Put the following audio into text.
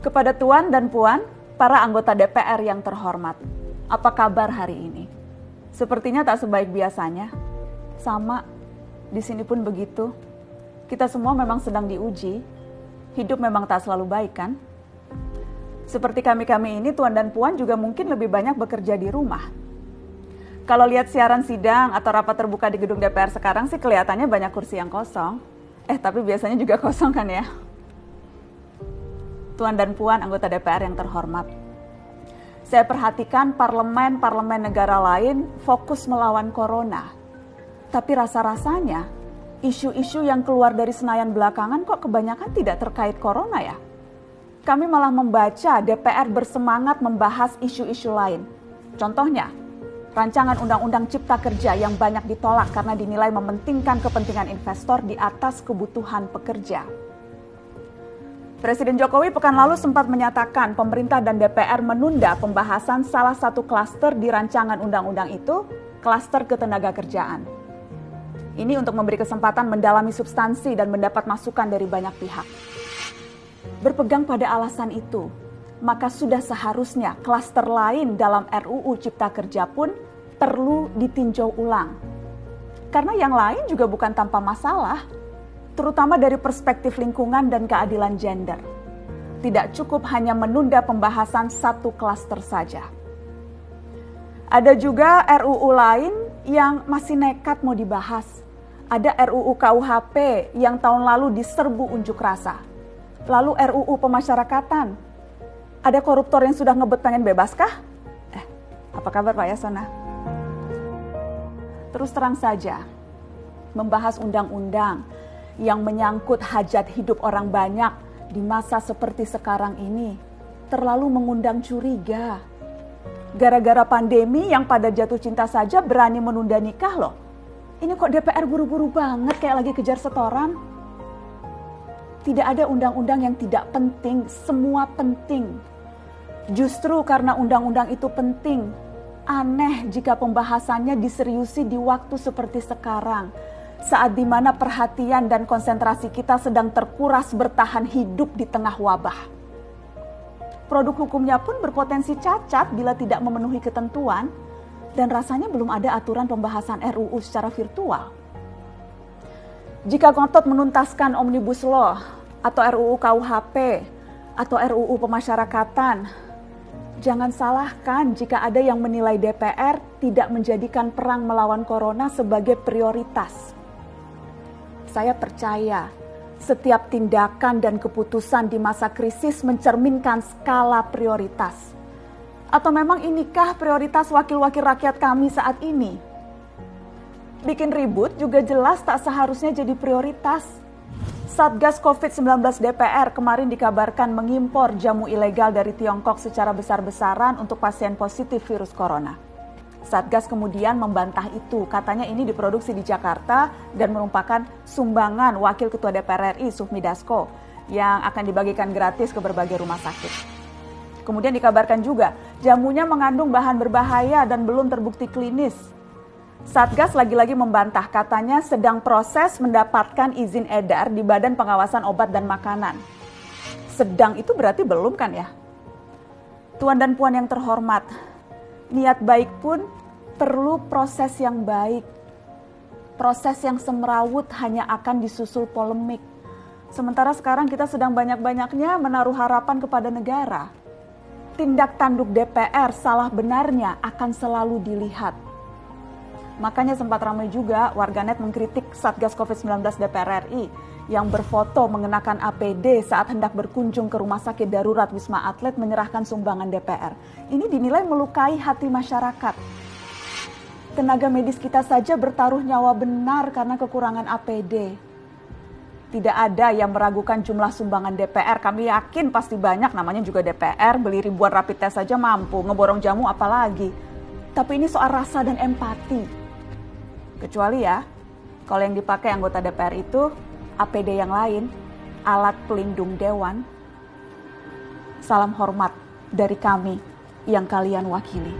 Kepada Tuan dan Puan, para anggota DPR yang terhormat, apa kabar hari ini? Sepertinya tak sebaik biasanya. Sama, di sini pun begitu. Kita semua memang sedang diuji. Hidup memang tak selalu baik, kan? Seperti kami-kami ini, Tuan dan Puan juga mungkin lebih banyak bekerja di rumah. Kalau lihat siaran sidang atau rapat terbuka di gedung DPR sekarang sih kelihatannya banyak kursi yang kosong. Tapi biasanya juga kosong kan ya? Tuan dan Puan anggota DPR yang terhormat. Saya perhatikan parlemen-parlemen negara lain fokus melawan corona. Tapi rasa-rasanya isu-isu yang keluar dari Senayan belakangan kok kebanyakan tidak terkait corona ya? Kami malah membaca DPR bersemangat membahas isu-isu lain. Contohnya, rancangan Undang-Undang Cipta Kerja yang banyak ditolak karena dinilai mementingkan kepentingan investor di atas kebutuhan pekerja. Presiden Jokowi pekan lalu sempat menyatakan pemerintah dan DPR menunda pembahasan salah satu klaster di rancangan undang-undang itu, klaster ketenagakerjaan. Ini untuk memberi kesempatan mendalami substansi dan mendapat masukan dari banyak pihak. Berpegang pada alasan itu, maka sudah seharusnya klaster lain dalam RUU Cipta Kerja pun perlu ditinjau ulang. Karena yang lain juga bukan tanpa masalah, terutama dari perspektif lingkungan dan keadilan gender. Tidak cukup hanya menunda pembahasan satu klaster saja. Ada juga RUU lain yang masih nekat mau dibahas. Ada RUU KUHP yang tahun lalu diserbu unjuk rasa. Lalu RUU pemasyarakatan. Ada koruptor yang sudah ngebet pengen bebas kah? Apa kabar Pak Yasona? Terus terang saja, membahas undang-undang yang menyangkut hajat hidup orang banyak di masa seperti sekarang ini terlalu mengundang curiga. Gara-gara pandemi yang pada jatuh cinta saja berani menunda nikah loh. Ini kok DPR buru-buru banget kayak lagi kejar setoran? Tidak ada undang-undang yang tidak penting, semua penting. Justru karena undang-undang itu penting, aneh jika pembahasannya diseriusi di waktu seperti sekarang. Saat di mana perhatian dan konsentrasi kita sedang terkuras bertahan hidup di tengah wabah. Produk hukumnya pun berpotensi cacat bila tidak memenuhi ketentuan, dan rasanya belum ada aturan pembahasan RUU secara virtual. Jika ngotot menuntaskan Omnibus Law, atau RUU KUHP, atau RUU pemasyarakatan, jangan salahkan jika ada yang menilai DPR tidak menjadikan perang melawan corona sebagai prioritas. Saya percaya setiap tindakan dan keputusan di masa krisis mencerminkan skala prioritas. Atau memang inikah prioritas wakil-wakil rakyat kami saat ini? Bikin ribut juga jelas tak seharusnya jadi prioritas. Satgas COVID-19 DPR kemarin dikabarkan mengimpor jamu ilegal dari Tiongkok secara besar-besaran untuk pasien positif virus corona. Satgas kemudian membantah itu, katanya ini diproduksi di Jakarta dan merupakan sumbangan Wakil Ketua DPR RI Sufmi Dasko yang akan dibagikan gratis ke berbagai rumah sakit. Kemudian dikabarkan juga jamunya mengandung bahan berbahaya dan belum terbukti klinis. Satgas lagi-lagi membantah, katanya sedang proses mendapatkan izin edar di Badan Pengawasan Obat dan Makanan. Sedang itu berarti belum kan ya? Tuan dan Puan yang terhormat, niat baik pun perlu proses yang baik. Proses yang semrawut hanya akan disusul polemik. Sementara sekarang kita sedang banyak-banyaknya menaruh harapan kepada negara. Tindak tanduk DPR salah benarnya akan selalu dilihat. Makanya sempat ramai juga warganet mengkritik Satgas COVID-19 DPR RI yang berfoto mengenakan APD saat hendak berkunjung ke rumah sakit darurat Wisma Atlet menyerahkan sumbangan DPR. Ini dinilai melukai hati masyarakat. Tenaga medis kita saja bertaruh nyawa benar karena kekurangan APD. Tidak ada yang meragukan jumlah sumbangan DPR. Kami yakin pasti banyak, namanya juga DPR, beli ribuan rapid test saja mampu, ngeborong jamu apalagi. Tapi ini soal rasa dan empati. Kecuali ya, kalau yang dipakai anggota DPR itu APD yang lain, alat pelindung dewan. Salam hormat dari kami yang kalian wakili.